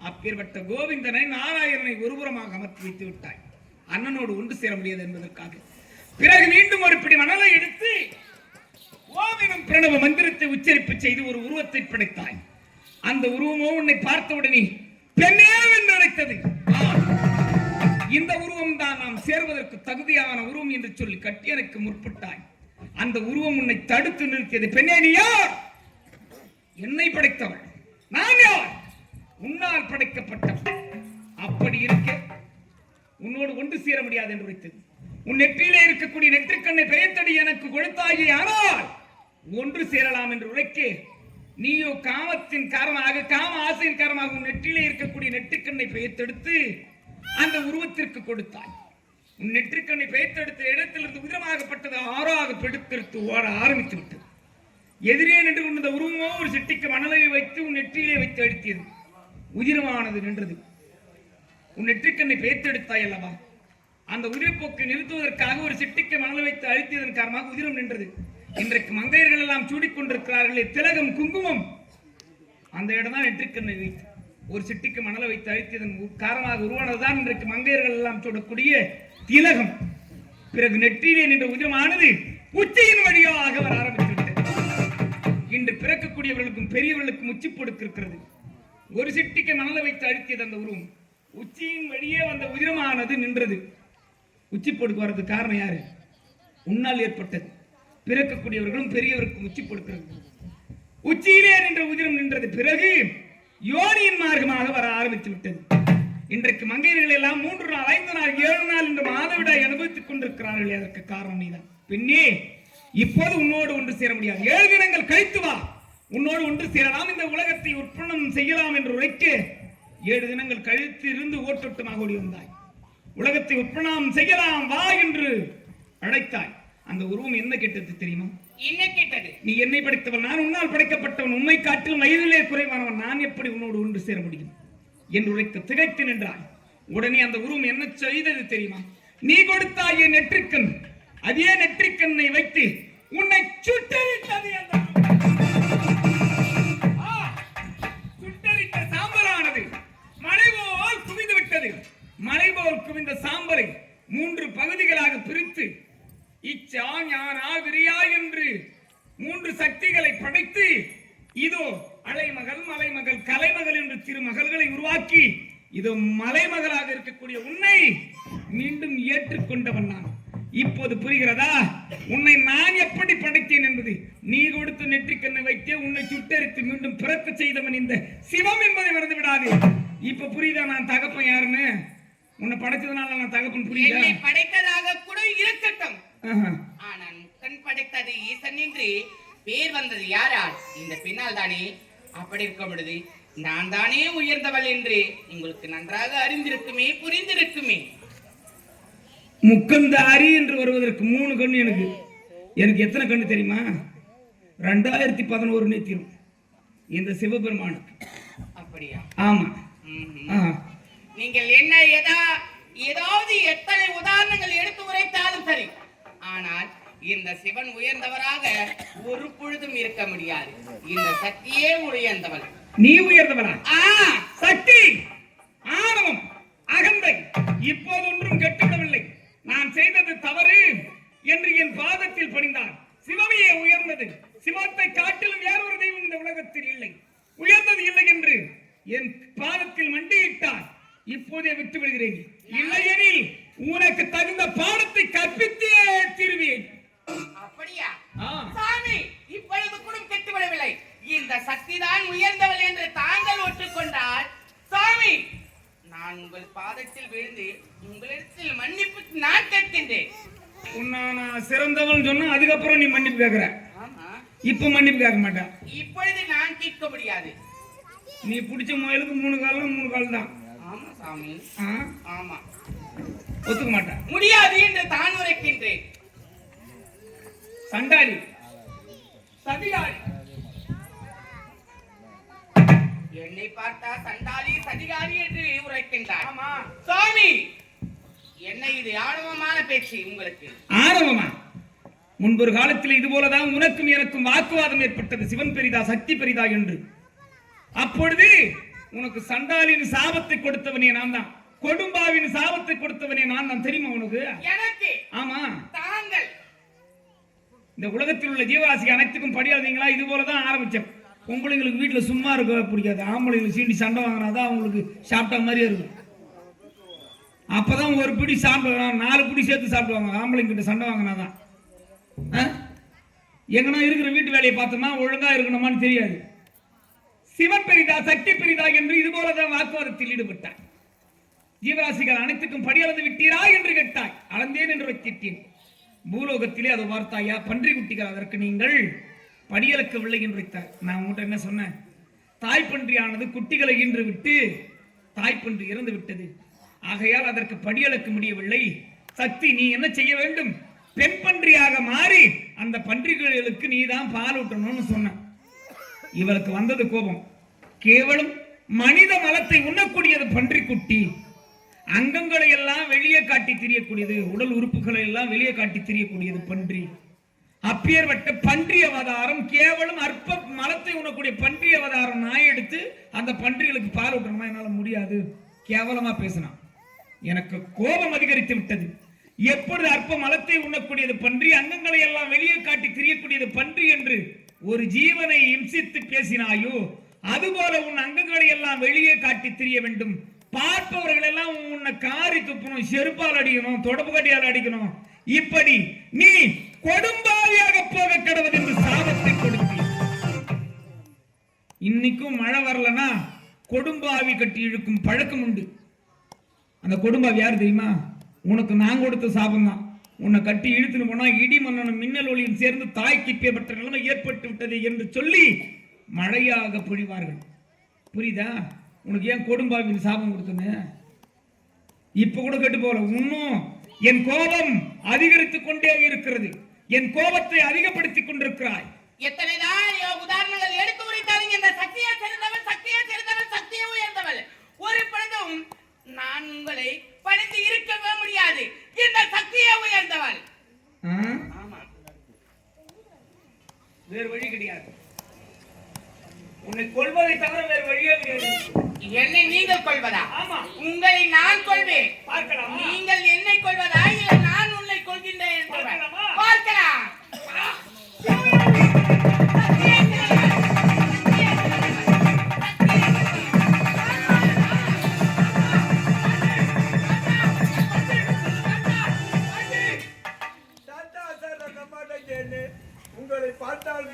அப்பேற்பட்ட கோவிந்தனை, நாராயணனை ஒருபுறமாக அமர்த்தி வைத்து விட்டாய். அண்ணனோடு ஒன்று சேர முடியாது என்பதற்காக. பிறகு மீண்டும் ஒரு பிடி மணலை எடுத்து ஓவினம் பிரணவ மந்திரத்தை உச்சரிப்பு செய்து ஒரு உருவத்தை படைத்தாய். அந்த உருவமோ உன்னை பார்த்தவுடனே பெண்ணே என்று அழைத்தது. இந்த உருவம் தான் நாம் சேர்வதற்கு தகுதியான உருவம் என்று சொல்லி கட்டியனுக்கு முற்பட்டாய். அந்த உருவம் உன்னை தடுத்து நிறுத்தியது. பெண்ணே, நீ யார்? என்னை படைத்தவள். நான் யார்? உன்னால் படைக்கப்பட்டவள். அப்படி இருக்க உன்னோடு ஒன்று சேர முடியாது என்று வைத்தது. உன் நெற்றியிலே இருக்கக்கூடிய நெற்றிக்கண்ணை பெயர்த்தடி எனக்கு கொடுத்தாயே, ஆனால் ஒன்று சேரலாம் என்று உழைக்க நீயோ காமத்தின் காரணமாக, காம ஆசையின் காரணமாக உன் நெற்றியிலே இருக்கக்கூடிய நெற்றிக்கண்ணை பெயர்த்தெடுத்து அந்த உருவத்திற்கு கொடுத்தாய். உன் நெற்றிக்கண்ணை பெயர்த்தெடுத்த இடத்திலிருந்து உதிரமாகப்பட்டது ஆறாக பெடுத்தெடுத்து ஓட ஆரம்பித்து விட்டது. எதிரே நின்று கொண்ட உருவமோ ஒரு சிட்டிக்கு மணலை வைத்து உன் நெற்றியிலே வைத்து அழுத்தியது. உதிரமானது நின்றது. உன் நெற்றிக்கண்ணை பெயர்த்தெடுத்தாய் அல்லவா? அந்த உதிரப்போக்கை நிறுத்துவதற்காக ஒரு சிட்டிக்கு மணலை வைத்து அழுத்தியதன் காரணமாக உதிரம் நின்றது. இன்றைக்கு மங்கையர்கள் எல்லாம் சூடிக்கொண்டிருக்கிறார்களே திலகம், குங்குமம், அந்த இடம் தான் நெற்றிக்கண்ணை வைத்து ஒரு சிட்டிக்கு மணலை வைத்து அழுத்தியதன் காரணமாக உருவானதுதான் இன்றைக்கு மங்கையர்கள் எல்லாம் சூடக்கூடிய திலகம். பிறகு நெற்றியிலே நின்ற உதிரமானது உச்சியின் வழியாக வர ஆரம்பித்துவிட்டது. இன்று பிறக்கக்கூடியவர்களுக்கும் பெரியவர்களுக்கும் உச்சி பொடுக்கு இருக்கிறது. ஒரு சிட்டிக்கு மணலை வைத்து அழுத்தியது அந்த உருவம் உச்சியின் வழியே வந்த உதிரமானது நின்றது. உச்சி பொடுக்கு வர்றதுக்கு காரணம் யாரு? உன்னால் ஏற்பட்டது. பிறக்கக்கூடியவர்களும் பெரியவருக்கும் உச்சி பொடுக்கிறது. உச்சியிலே நின்ற உதிரம் நின்றது. பிறகு யோனியின் மார்க்கமாக வர ஆரம்பித்து விட்டது. இன்றைக்கு மங்கையர்கள் எல்லாம் 3 நாள் 5 நாள் 7 நாள் என்று மாதவிடாய் அனுபவித்துக் கொண்டிருக்கிறார்கள். அதற்கு காரணம் நீதான். பெண்ணே, இப்போது உன்னோடு ஒன்று சேர முடியாது. 7 தினங்கள் கழித்து வா, உன்னோடு ஒன்று சேரலாம், இந்த உலகத்தை உற்பத்தி செய்யலாம் என்று உரைக்க 7 தினங்கள் கழித்து இருந்து ஓட்டோட்டமாக ஓடி வந்தாய். உலகத்தை உற்பத்தி செய்யலாம் வா என்று அழைத்தாய். அந்த உருவம் என்ன கேட்டது தெரியுமா? என்ன கேட்டது? நீ என்னை படைத்தவன், நான் உன்னால் படைக்கப்பட்டவன், உண்மை காட்டிலும் வயதிலே குறைவானவன், நான் எப்படி உன்னோடு ஒன்று சேர முடியும் என்று உரைக்க திகைத்து நின்றாய். உடனே அந்த உருவம் என்ன செய்தது தெரியுமா? நீ கொடுத்தாய் என் நெற்றிக்கண், அதே நெற்றிக்கண்ணை வைத்து உன்னை சுட்டரித்தது. சுட்டரித்த சாம்பலானது மலை போல் குவிந்து விட்டது. மலை போல் குவிந்த சாம்பலை 3 பகுதிகளாக பிரித்து இச்சா ஞானா விரியா என்று 3 சக்திகளை படைத்து இதோ அலைமகள் மலைமகள் கலைமகள் என்று திருமகள்களை உருவாக்கி இதோ மலைமகளாக இருக்கக்கூடிய உன்னை மீண்டும் ஏற்றுக்கொண்டவன் நான். இப்போது புரிகிறதா உன்னை நான் எப்படி படைத்தேன் என்பது? நீ கொடுத்து நெற்றிக்கண்ணை வைத்தே உன்னை சுட்டரித்து மீண்டும் பிறக்க செய்தவன் இந்த சிவம் என்பதை மறந்து விடாதே. இப்ப புரியுதா நான் தகப்பன் யாருன்னு? உன்னை படைத்ததுனால நான் தகப்பன் புரியுதா? என்னை படைத்ததாக கூட இருக்கட்டும், ஆனால் முக்கன் படைத்தது ஈசன் என்று பேர் வந்தது யாரால்? இந்த பின்னால் தானே. அப்படி இருக்கும் பொழுது நான் தானே உயர்ந்தவள் என்று உங்களுக்கு நன்றாக அறிந்திருக்குமே, புரிந்திருக்குமே. முக்கந்தாரி என்று வருவதற்கு 3 கண்ணு எனக்கு. எனக்கு எத்தனை கண்ணு தெரியுமா? 2011 நேத்திரும் இந்த சிவபெருமானுக்கு. அப்படியா? ஆமா. நீங்கள் என்ன ஏதாவது எத்தனை உதாரணங்கள் எடுத்து உரைத்தாலும் சரி, ஆனால் இந்த சிவன் உயர்ந்தவராக ஒரு பொழுதும் இருக்க முடியாது. இந்த சக்தியே உயர்ந்தவள். நீ உயர்ந்தவனா? சக்தி, ஆணவம், அகந்தை இப்போது ஒன்றும் கெட்டுவிடவில்லை. நான் செய்தது தவறு என்று என் பாதத்தில் பணிந்தார். சிவமையே உயர்ந்தது. சிவத்தை காட்டிலும் வேறொரு தெய்வம் இந்த உலகத்தில் இல்லை, உயர்ந்தது இல்லை என்று என் பாதத்தில் மண்டியிட்டார். இப்போதே விட்டு விடுகிறேன். இல்லையெனில் உனக்கு தகுந்த பாடத்தை கற்பித்தே தீர்வேன். அப்படியா சாமி? இப்பொழுது கூட கெட்டுவிடவில்லை. இந்த சக்தி தான் உயர்ந்தவள் என்று தாங்கள் ஒற்றுக்கொண்டால் சாமி, நான் உங்கள் பாதத்தில் விழுந்து உங்களிடத்தில் மன்னிப்பு நான் கேட்கின்றேன். நான் சிறந்தவள் சொன்னா அதுக்கப்புறம் நீ மன்னிப்பு கேட்கிற. இப்ப மன்னிப்பு கேட்க மாட்டேன். இப்பொழுது நான் கேட்க முடியாது. நீ பிடிச்ச முயலுக்கு 3 காலம் 3 கால் தான். ஆமா சாமி, ஆமா. ஒத்துக்க மாட்டேன். முடியாது என்று தான் உரைக்கின்றேன். சண்டாளி, சதிகாரி. என்னை பார்த்தா சண்டாளி சதிகாரி என்று உரைக்கின்றார். ஆமா சாமி, என்ன இது ஆணவமான பேச்சு உங்களுக்கு? ஆணவமா? முன்பொரு காலத்தில் இது போலதான் உனக்கும் எனக்கும் வாக்குவாதம் ஏற்பட்டது. சிவன் பெரிதா சக்தி பெரிதா என்று. அப்பொழுது உனக்கு சண்டாளின் சாபத்தை கொடுத்தவனே நான் தான், கொடும்பாவின் சாபத்தை கொடுத்தவனே நான் தான். தெரியுமா உனக்கு? எனக்கு? ஆமா. தாங்கள் இந்த உலகத்தில் உள்ள ஜீவராசி அனைத்துக்கும் படியாதீங்களா? இது போலதான் ஆரம்பிச்சேன். பொம்பளைங்களுக்கு வீட்டுல சும்மா இருக்க பிடிக்காது. ஆம்பளைங்களுக்கு சீண்டி சண்டை வாங்கினாதான் அவங்களுக்கு சாப்பிட்ட மாதிரியே இருக்கும். அப்பதான் ஒரு பிடி சாப்பிடுவாங்க, 4 பிடி சேர்த்து சாப்பிடுவாங்க. ஆம்பளைங்க கிட்ட சண்டை வாங்கினாதான். எங்கன்னா இருக்கிற வீட்டு வேலையை பார்த்தோமா ஒழுங்கா இருக்கணுமான்னு தெரியாது. சிவன் பெரிதா சக்தி பெரிதா என்று இது போலதான் வாக்குவாதத்தில் ஈடுபட்டாய். ஜீவராசிகள் அனைத்துக்கும் படியளந்து விட்டீரா என்று கேட்டாய். அளந்தேன் என்று வைத்திட்டேன். பூலோகத்திலே அதை வார்த்தாயா? பன்றி குட்டிகள், அதற்கு நீங்கள் படியளக்கவில்லை என்று வைத்தார். நான் உங்கள்கிட்ட என்ன சொன்னேன்? தாய்ப்பன்றியானது குட்டிகளை ஈன்று விட்டு தாய்ப்பன்றி இறந்து விட்டது. ஆகையால் அதற்கு படியளக்க முடியவில்லை. சக்தி, நீ என்ன செய்ய வேண்டும்? பெண் பன்றியாக மாறி அந்த பன்றிகளுக்கு நீதான் பால் ஊட்டணும்னு சொன்ன. இவருக்கு வந்தது கோபம். கேவலம் மனித மலத்தை உண்ணக்கூடியது பன்றி குட்டி. அங்கங்களை எல்லாம் வெளியே காட்டி திரியக்கூடியது, உடல் உறுப்புகளை எல்லாம் வெளியே காட்டி திரியக்கூடியது பன்றி. அப்பேற்பட்ட பன்றி அவதாரம், கேவலம் அற்ப மலத்தை உண்ணக்கூடிய பன்றி அவதாரம் நான் எடுத்து அந்த பன்றிகளுக்கு பால் ஊட்டணுமா? என்னால முடியாது. கேவலமா பேசினான். எனக்கு கோபம் அதிகரித்து விட்டது. எப்பொழுது அற்ப மலத்தை உண்ணக்கூடியது பன்றி, அங்கங்களை எல்லாம் வெளியே காட்டி திரியக்கூடியது பன்றி என்று ஒரு ஜீவனை இம்சித்து பேசினாயோ, அதுபோல உன் அங்கங்களை எல்லாம் வெளியே காட்டி திரிய வேண்டும். பார்ப்பவர்கள் எல்லாம் உன்னை காரி துப்பணும், செருப்பால் அடிக்கணும், தொடப்பு கட்டியால் அடிக்கணும். இப்படி நீ கொடும்பாவியாக போக கடவுள் என்று சாபத்தை கொடுத்தீர். இன்னைக்கும் மழை வரலனா கொடும்பாவி கட்டி இழுக்கும் பழக்கம் உண்டு. அந்த கொடும்பாவி யார் தெரியுமா? உனக்கு நான் கொடுத்த சாபம் தான். உன்னை கட்டி இழுத்துன்னு போனா இடி மன்னனும் மின்னல் ஒளியும் சேர்ந்து தாய்க்கு இப்பேற்பட்ட நிலைமை ஏற்பட்டு விட்டது என்று சொல்லி மழையாக பொழிவார்கள். புரியுதா? உனக்கு ஏன் கொடும்பாவின் சாபம் கொடுத்தனே? இப்ப கூட கெட்டு போல. இன்னும் என் கோபம் அதிகரித்துக் கொண்டே இருக்கிறது. என் கோபத்தை அதிகப்படுத்திக் கொண்டிருக்கிறாய். எத்தனைதான் உதாரணங்கள் எடுத்து உரைத்தாலும் இந்த சக்தியை சேர்ந்தவள், சக்தியை சேர்ந்தவள், சக்தியை உயர்ந்தவள். ஒரு பொழுதும் நான் உங்களை பணிந்து இருக்கவே முடியாது. இந்த சக்தியை உயர்ந்தவள். ஆமா, வேறு வழி கிடையாது. உன்னை கொள்வதை தவிர வேறு வழியே கிடையாது. என்னை நீங்கள் கொள்வதா? ஆமா. உங்களை நான் கொள்வேன். பார்க்கலாம். நீங்கள் என்னை கொள்வதா இல்லை நான் உன்னை கொள்கின்றேன் என்பவர் பார்க்கலாம். உங்களை பார்த்தால்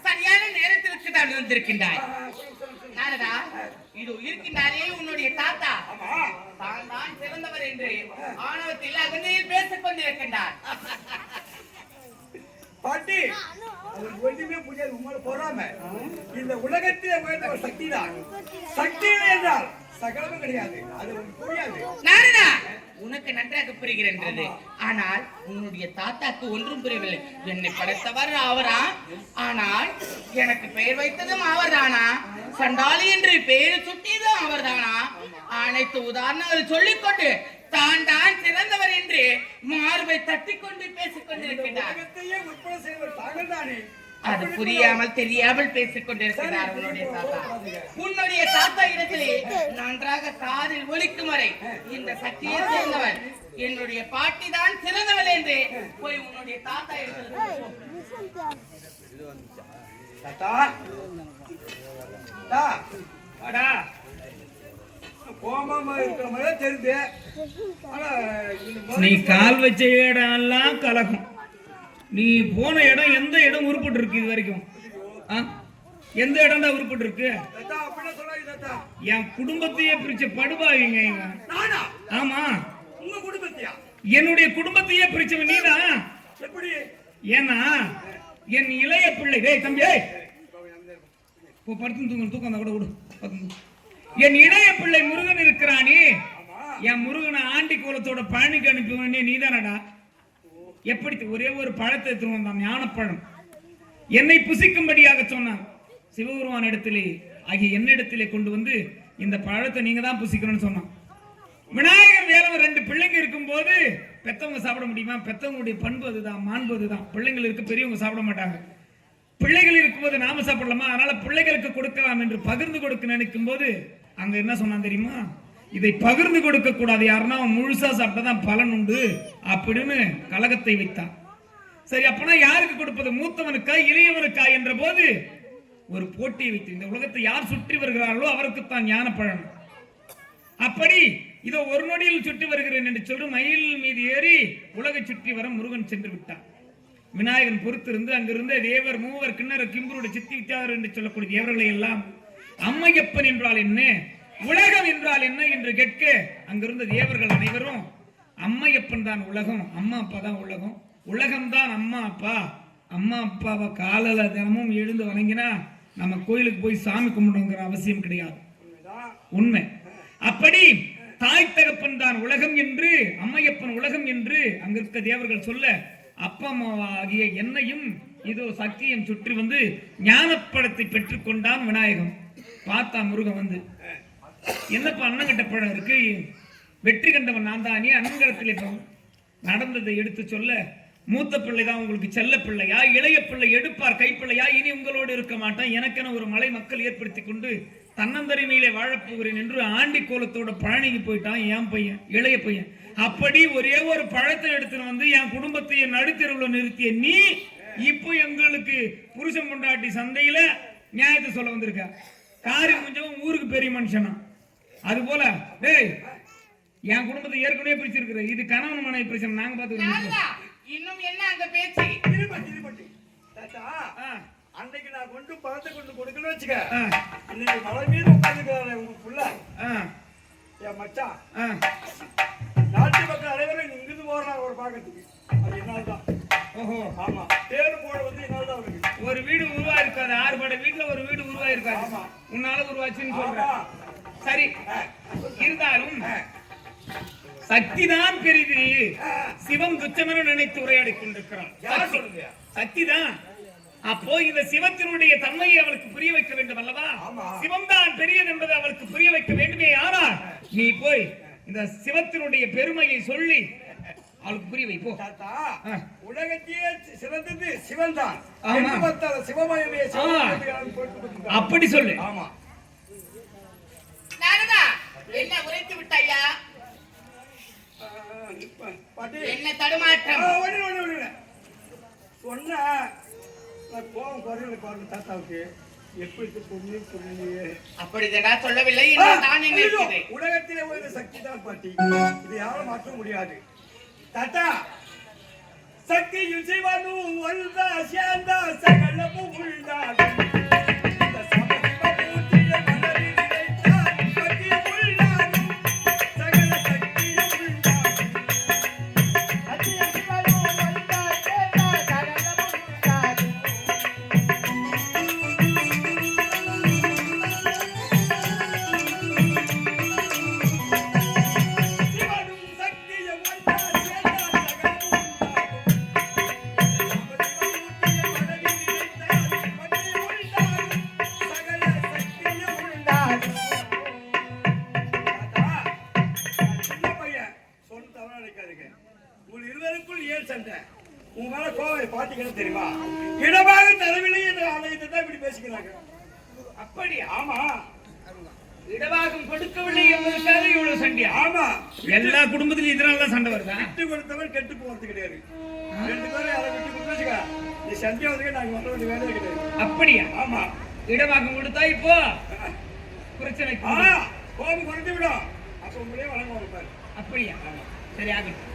சரியான நேரத்திற்கு தான் வந்திருக்கின்றாய். நாரதா, இது இருக்கின்றாரே உன்னுடைய தாத்தா, தான் தான் சிறந்தவர் என்று ஆணவத்தில் அகந்தையில் பேசிக் கொண்டிருக்கின்றார். பாட்டி, அவர் ஒன்றுமே புரியாது. உங்களை பொறாம இந்த உலகத்திலே உயர்ந்த ஒரு சக்தி தான். சக்தி என்றால் சகலமும் கிடையாது. அது உங்களுக்கு புரியாது. நாரதா, உனக்கு நன்றாக புரிகிறது. ஆனால் உன்னுடைய தாத்தாக்கு ஒன்றும் புரியவில்லை. என்னை படைத்தவர் அவரா? ஆனால் எனக்கு பெயர் வைத்ததும் அவர்தானா? சண்டாளி என்று பெயர் சுட்டியதும் அவர்தானா? அனைத்து உதாரணங்கள் சொல்லிக்கொண்டு தான் தான் சிறந்தவர் என்று மார்பை தட்டிக்கொண்டு பேசிக் கொண்டிருக்கிறார். அது புரியாமல் தெரியாமல் பேசிக் கொண்டிருக்கிறார் உன்னுடைய தாத்தா. உன்னுடைய தாத்தா இடத்திலே நன்றாக காதில் ஒலிக்கும் வரை இந்த சக்தியை சேர்ந்தவர் என்னுடைய பாட்டி தான் சிறந்தவள் என்று போய் உன்னுடைய தாத்தா இடத்துல தெரிந்து நீ கால் வச்ச இடம் எல்லாம் கலக்கும். நீ போன இடம் எந்த இடம் உருப்பட்டு இருக்கு? இது வரைக்கும் எந்த இடம் தான் உருப்பட்டு இருக்கு? என் குடும்பத்தையே பிரிச்ச படுபாவிங்க. ஆமா, உங்க குடும்பத்தையா? என்னுடைய குடும்பத்தையே பிரிச்சவன் நீதான். எப்படி? ஏன்னா என் இளைய பிள்ளை, டேய் தம்பி, படுத்து தூங்க, தூக்கம் கூட விடு. என் இளைய பிள்ளை முருகன் இருக்கிறானே, என் முருகனை ஆண்டி கோலத்தோட பழனிக்கு அனுப்பி நீதானடா. எப்படி ஒரே ஒரு பழத்தை எடுத்து வந்தான், ஞானப்பழம். என்னை புசிக்கும்படியாக சொன்னான். சிவபெருமான் இடத்திலே ஆகிய என்னிடத்திலே கொண்டு வந்து இந்த பழத்தை நீங்க தான் புசிக்கணும்னு சொன்னான். விநாயகர் வேலவன் 2 பிள்ளைங்க இருக்கும் போது பெத்தவங்க சாப்பிட முடியுமா? பெத்தவங்களுடைய பண்பு அதுதான், மாண்பு அதுதான். பிள்ளைங்கள் இருக்கு, பெரியவங்க சாப்பிட மாட்டாங்க. பிள்ளைகள் இருக்கும்போது நாம சாப்பிடலாமா? அதனால பிள்ளைகளுக்கு கொடுக்கலாம் என்று பகிர்ந்து கொடுக்க நினைக்கும் போது அங்க என்ன சொன்னான் தெரியுமா? இதை பகிர்ந்து கொடுக்க கூடாது, யாருன்னா முழுசா சாப்பிட்டதான் பலன் உண்டு அப்படின்னு கலகத்தை வைத்தான். சரி, அப்பனா யாருக்கு கொடுப்பது? மூத்தவனுக்கா இளையவனுக்கா என்ற போது ஒரு போட்டியை வைத்து, இந்த உலகத்தை யார் சுற்றி வருகிறார்களோ அவருக்குத்தான் ஞானப்பழம். அப்படி இதோ ஒரு நொடியில் சுற்றி வருகிறேன் என்று சொல்லி மயில் மீது ஏறி உலகை சுற்றி வர முருகன் சென்று விட்டான். விநாயகன் பொறுத்திருந்து அங்கிருந்த தேவர், மூவர், கிண்ணற, கிம்புருடைய சித்தி வித்தியாதர் என்று சொல்லக்கூடிய தேவர்களை எல்லாம் அம்மையப்பன் என்றால் என்ன, உலகம் என்றால் என்ன என்று கேட்க அங்கிருந்த தேவர்கள் அனைவரும் அம்மையப்பன் தான் உலகம், அம்மா அப்பா தான் உலகம், உலகம் தான் அம்மா அப்பா. அம்மா அப்பாவை காலையில தினமும் எழுந்து வணங்கினா நம்ம கோயிலுக்கு போய் சாமி கும்பிடுங்கிற அவசியம் கிடையாது. உண்மை. அப்படி தாய் தகப்பன் தான் உலகம் என்று, அம்மையப்பன் உலகம் என்று அங்கிருக்க தேவர்கள் சொல்ல, அப்பா அம்மாவாகிய என்னையும் இதோ சக்தியும் சுற்றி வந்து ஞானப்பழத்தை பெற்றுக் கொண்டான் விநாயகம். பார்த்தா முருகன் வந்து, என்னப்பா அண்ணங்கிட்ட பழம் இருக்கு, வெற்றி கண்டவன் நான் தானே, அண்ணங்கடத்தில் நடந்ததை எடுத்து சொல்ல, மூத்த பிள்ளை தான் உங்களுக்கு செல்ல பிள்ளையா, இளைய பிள்ளை எடுப்பார் கைப்பிள்ளையா, இனி உங்களோடு இருக்க மாட்டேன், எனக்கென ஒரு மலை மக்கள் ஏற்படுத்தி கொண்டு தன்னந்தரிமையிலே வாழப்போகிறேன் என்று ஆண்டி கோலத்தோட பழனிக்கு போயிட்டான் என் பையன், இளைய பையன். அப்படி ஒரே ஒரு பழத்தை எடுத்துன்னு வந்து என் குடும்பத்தை நடுத்தெருவுல நிறுத்திய நீ இப்போ எங்களுக்கு புருஷன் பொண்டாட்டி சந்தையில நியாயத்தை சொல்ல வந்திருக்க. காரி கொஞ்சம் ஊருக்கு பெரிய மனுஷனா. அது போல டேய், என் குடும்பத்தை ஏற்கனவே பிரிச்சிருக்கிற, இது கணவன் மனைவி பிரச்சனை, நாங்க பாத்துக்கிறோம். இன்னும் என்ன அங்க பேச்சு? அன்னைக்கு நான் கொண்டு பழத்தை கொண்டு கொடுக்கணும் வச்சுக்க, இன்னைக்கு மலை மீது உட்காந்துக்கிறாரு உங்க புள்ள, என் மச்சான். நாட்டு மக்கள் அனைவரும் இங்கிருந்து போறாங்க ஒரு பாக்கத்துக்கு, அது என்னால்தான். ஓஹோ, ஆமா, தேர்வு போட வந்து என்னால்தான் இருக்கு. ஒரு வீடு உருவா இருக்காது, 6 பட வீட்டுல ஒரு வீடு உருவா இருக்காது. ஆமா, உன்னால உருவாச்சுன்னு சொல்றேன். சரி, இருந்தாலும் சக்திதான் பெரிது, சிவம் துச்சமென நினைத்து உரையாடி கொண்டிருக்கிறான். சக்திதான். அப்போ இந்த சிவத்தினுடைய தன்மையை அவளுக்கு புரிய வைக்க வேண்டும் அல்லவா? சிவம் தான் பெரியது என்பதை அவளுக்கு புரிய வைக்க வேண்டுமே. ஆனால் நீ போய் இந்த சிவத்தினுடைய பெருமையை சொல்லி அவளுக்கு புரிய வை. போ. உலகத்தையே சிறந்தது சிவன் தான். சிவமயமே. அப்படி சொல்லு. ஆமா, என்ன உரைத்து விட்டாயா? என்ன தடுமாற்றம்? சொன்ன கோபம் குறையில தாத்தாவுக்கு எப்படி பொண்ணு புரியலையே. அப்படிதான் சொல்லவில்லை. உலகத்திலே ஒரு சக்தி தான் பாட்டி, இது யாரும் மாற்ற முடியாது. தாத்தா, சக்தி யுசிவனு ஒல்தா சேந்தா சகலமும் உள்ளாது. தெரியுமா, இடமாக தரவில்லை என்று ஆலயத்தை தான் இப்படி பேசிக்கிறாங்க. அப்படி? ஆமா, இடவாகம் கொடுக்கவில்லை என்பதற்காக இவ்வளவு சண்டையா? ஆமா, எல்லா குடும்பத்திலும் இதனாலதான் சண்டை வருதா? விட்டு கொடுத்தவன் கெட்டு போறது கிடையாது. 2 பேரும் அதை விட்டு கொடுத்துச்சுக்கா, நீ சண்டை வந்து நாங்க வர வேண்டிய வேலையே கிடையாது. அப்படியா? ஆமா, இடவாகம் கொடுத்தா இப்போ பிரச்சனை கோபம் குறைந்து விடும். அப்ப உங்களே வழங்க வைப்பாரு. அப்படியா? சரி, ஆகட்டும்.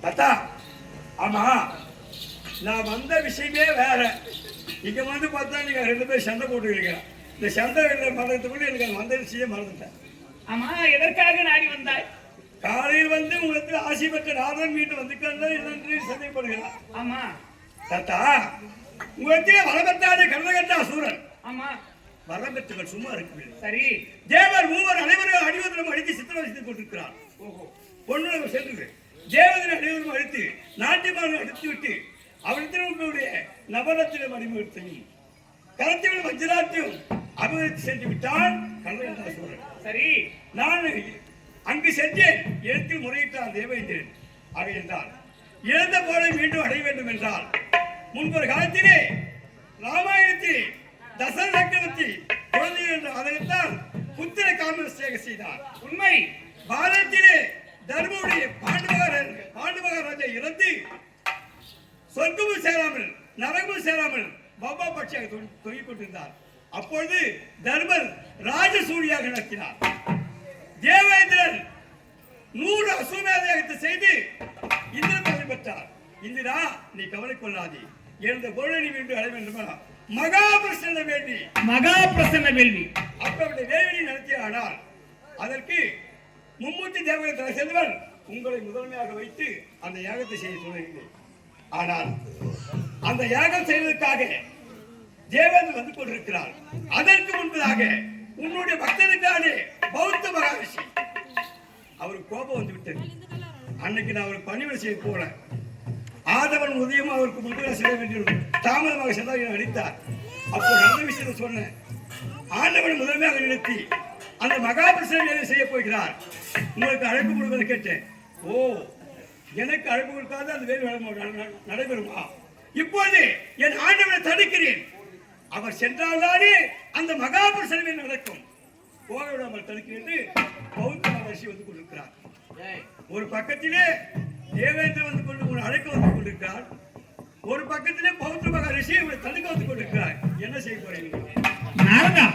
தாத்தா, ஆமா, நான் வந்த விஷயமே வேற. இங்க வந்து பார்த்தா நீங்க 2 பேரும் சண்டை போட்டுக்கிறீங்க. இந்த சண்டை மறந்துக்குள்ள எனக்கு வந்த விஷயம் மறந்துட்டேன். ஆமா, எதற்காக நாடி வந்தாய்? காலையில் வந்து உங்களுக்கு ஆசை பெற்ற நாதன் வீட்டு வந்துக்கிறான் என்று சந்தேகப்படுகிறான். ஆமா தாத்தா, உங்களுக்கு வரபெற்றாரு கர்ணகட்டா சூரன். ஆமா, வரபெற்றுகள் சும்மா இருக்கு. சரி, தேவர் மூவர் அனைவரும் அடிவது அனைவரும் அடித்து சித்திரவதை செய்து கொண்டிருக்கிறார். பொண்ணுலகம் சென்று தேவதனை அனைவரும் அழித்து நாட்டியமாக அடித்து விட்டு அவர்களுடைய நவரத்தின அடிமைத்தையும் கரத்தில் வஜ்ராத்தையும் அபிவிருத்தி சென்று விட்டால் கல்வென்ற சூழல். சரி, நான் அங்கு சென்றேன். எழுத்தில் முறையிட்டான் தேவேந்திரன். ஆக என்றால் இழந்த போலை மீண்டும் அடைய வேண்டும் என்றால் முன்பொரு காலத்திலே ராமாயணத்தில் தசரத சக்கரவர்த்தி குழந்தை என்று ஆதரித்தால் புத்திர காமசேக செய்தார். உண்மை. பாரதத்திலே தர்மனுடைய பாண்டுமகாராஜா இறந்து சொர்க்கமும் சேராமல் நரகமும் சேராமல் பாபா பட்சியாக தொங்கிக் கொண்டிருந்தார். அப்பொழுது தர்மர் ராஜசூரியாக நடத்தினார். தேவேந்திரன் 100 அசுவமேதத்தை செய்து இந்திர பதவி பெற்றார். இந்திரா, நீ கவலை கொள்ளாதே. எழுந்த பொருளை மீண்டும் அடைய வேண்டுமா? மகாபிரசன்ன வேள்வி. மகாபிரசன்ன வேள்வி அப்படி வேள்வி நடத்திய ஆனால் அதற்கு மும்மூர்த்தி தேவதை செல்வர் உங்களை முதன்மையாக வைத்து அந்த யாகத்தை செய்ய சொல்லுகிறேன். ஆனால் அந்த யாகம் செய்வதற்காக தேவேந்திரன் வந்து கொண்டிருக்கிறார். அதற்கு முன்பதாக உன்னுடைய பக்தனுக்கான பௌத்த மகாரிஷி அவருக்கு கோபம் வந்து விட்டது. அன்னைக்கு நான் அவருக்கு பணிவிடை செய்ய போல ஆதவன் உதயம் அவருக்கு முன்பதாக செய்ய வேண்டிய தாமதமாக சென்றால் அடித்தார். அப்போ நடந்த விஷயத்தை சொன்னேன். ஆண்டவன் முதன்மையாக நிறுத்தி அந்த மகாபிரசனை செய்ய போகிறார். உங்களுக்கு அழைப்பு கொடுப்பதை கேட்டேன். ஓ, எனக்கு அழைப்பு கொடுக்காத அந்த வேறு நடைபெறுமா? இப்போது என் ஆண்டவனை தடுக்கிறேன். அவர் சென்றால்தானே அந்த மகாபிரசனை நடக்கும். போக விடாமல் தடுக்கிறேன். பௌத்த மகர்ஷி வந்து கொண்டிருக்கிறார். ஒரு பக்கத்திலே தேவேந்திரன் வந்து கொண்டு அழைக்க வந்து கொண்டிருக்கிறார். ஒரு பக்கத்திலே பௌத்த மகர்ஷி இவரை தடுக்க வந்து கொண்டிருக்கிறார். என்ன செய்ய போறீங்க? நாரதா,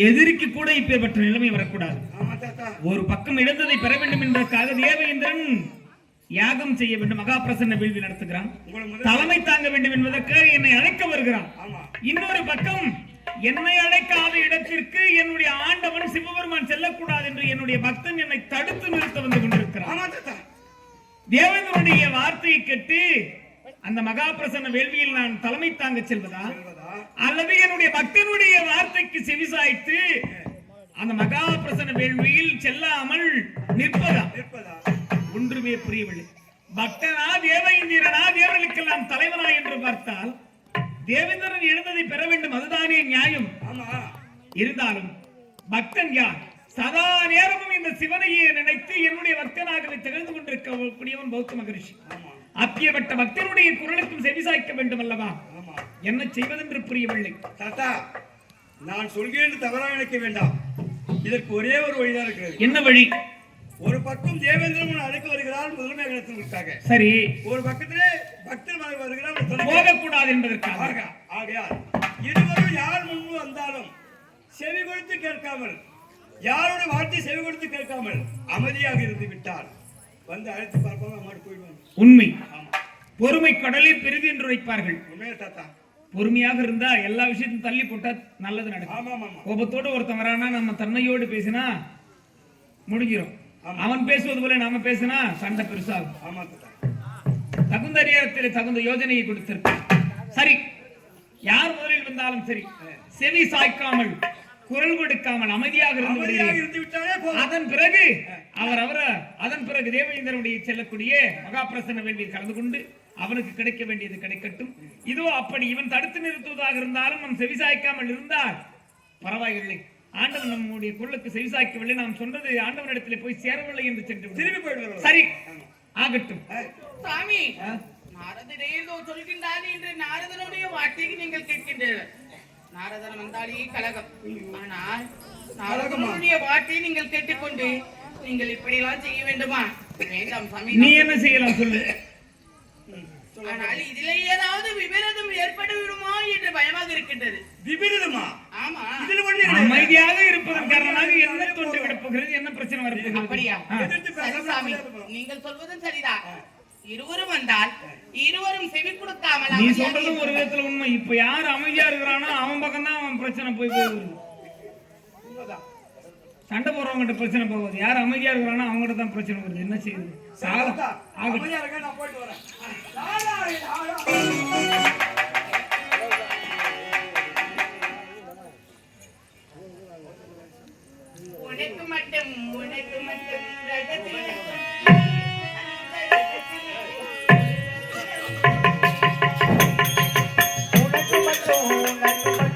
எதிரிக்கு கூட இப்பேற்பட்ட நிலைமை வரக்கூடாது. ஒரு பக்கம் இழந்ததை பெற வேண்டும் என்பதற்காக தேவேந்திரன் யாகம் செய்ய வேண்டும், மகாபிரசன்ன வேள்வி நடத்துகிறான். தலைமை தாங்க வேண்டும் என்பதற்காக என்னை அழைக்க வருகிறான். இன்னொரு பக்கம் என்னை அழைக்காத இடத்திற்கு என்னுடைய ஆண்டவன் சிவபெருமான் செல்லக்கூடாது என்று என்னுடைய பக்தன் என்னை தடுத்து நிறுத்த வந்து கொண்டிருக்கிறான். தேவேந்திரனுடைய வார்த்தையை கேட்டு அந்த மகாபிரசன்ன வேள்வியில் நான் தலைமை தாங்க செல்வதா, அல்லது என்னுடைய பக்தனுடைய வார்த்தைக்கு செவிசாய்த்து அந்த மகாபிரசன்ன வேள்வியில் செல்லாமல் நிற்பதா? ஒன்றுமே புரியவில்லை. பக்தனா தேவேந்திரனா தேவர்களுக்கெல்லாம் தலைவனா என்று பார்த்தால் தேவேந்திரன் எழுந்ததை பெற வேண்டும், அதுதானே நியாயம். இருந்தாலும் பக்தன் யார்? சதா நேரமும் இந்த சிவனையே நினைத்து என்னுடைய பக்தனாகவே திகழ்ந்து கொண்டிருக்கக்கூடியவன் பௌத்த மகரிஷி. அப்பேற்பட்ட பக்தனுடைய குரலுக்கும் செவிசாய்க்க வேண்டும் அல்லவா? என்ன செய்வதென்று புரியவில்லை. தாத்தா, நான் சொல்கிறேன் தவறாக நினைக்க வேண்டாம். இதற்கு ஒரே ஒரு வழிதான் இருக்கிறது. என்ன வழி? ஒரு பக்கம் தேவேந்திரன் அழைக்க வருகிறார் முதன்மை இடத்திற்காக. சரி. ஒரு பக்கத்திலே பக்தர் வருகிறார் போகக்கூடாது என்பதற்காக. ஆகையால் இருவரும் யார் முன்பு வந்தாலும் செவி கொடுத்து கேட்காமல், யாரோட வார்த்தை செவி கொடுத்து கேட்காமல் அமைதியாக இருந்து விட்டார். வந்து அழைத்து பார்ப்பாங்க, அம்மாட்டு போயிடுவாங்க. உண்மை. பொறுமை கடலில் பெரிது என்று உரைப்பார்கள். உண்மையா தாத்தா? பொறுமையாக இருந்தா எல்லா விஷயத்தையும் தள்ளி போட்டா நல்லது நடக்கும். கோபத்தோடு ஒருத்தன் வரானா நம்ம தன்மையோடு பேசினா முடிஞ்சிடும். அவன் பேசுவது போல நாம பேசினா சண்டை பெருசாகும். தகுந்த நேரத்தில் தகுந்த யோஜனையை கொடுத்திருக்க. சரி, யார் முதலில் வந்தாலும் சரி, செவி சாய்க்காமல் குரல் கொடுக்காமல் அமைதியாக இருந்து அதன் பிறகு தேவேந்திரனுடைய செல்லக்கூடிய மகாபிரசன்ன வேள்வியில் கலந்து கொண்டு அவனுக்கு கிடைக்க வேண்டியது கிடைக்கட்டும். இதோ அப்படி இவன் தடுத்து நிறுத்துவதாக இருந்தாலும் நம் செவிசாய்க்காமல் இருந்தால் பரவாயில்லை. ஆண்டவன் நம்முடைய குரலுக்கு செவிசாய்க்கவில்லை, நாம் சொன்னது ஆண்டவனிடத்திலே போய் சேரவில்லை என்று சென்று திரும்பி போயிடுவார். சரி, ஆகட்டும். சாமி, நாரதரே ஏதோ சொல்கின்றார் என்று நாரதனுடைய வார்த்தைக்கு நீங்கள் கேட்கின்றீர்கள். நாரதன் வந்தாலே கலகம். ஆனால் நாரதனுடைய வார்த்தையை நீங்கள் கேட்டுக்கொண்டு நீங்கள் இப்படியெல்லாம் செய்ய வேண்டுமா? வேண்டாம் சாமி. நீ என்ன செய்யலாம் சொல்லு. ஆனால் இதிலே ஏதாவது விபரீதம் ஏற்பட்டு விடுமா என்று பயமாக இருக்கின்றது. விபரீதமா? ஆமா. அமைதியாக இருப்பதன் காரணமாக என்ன தோன்றி விடப்போகிறது, என்ன பிரச்சனை வரப்போகிறது? அப்படியா? சாமி, நீங்கள் சொல்வதும் சரிதான். இருவரும் வந்தால் இருவரும் செவி கொடுக்காமல். நீ சொல்றதும் ஒரு விதத்துல உண்மை. இப்ப யார் அமைதியா இருக்கிறானோ அவன் பக்கம் தான் அவன் பிரச்சனை போய் போகுது. சண்டை போறவங்கிட்ட பிரச்சனை போகுது. யார் அமைதியா இருக்கிறானோ அவங்ககிட்ட தான் பிரச்சனை வருது. என்ன செய்யுது? உனக்கு மட்டும் ரகசியம் உனக்கு மட்டும்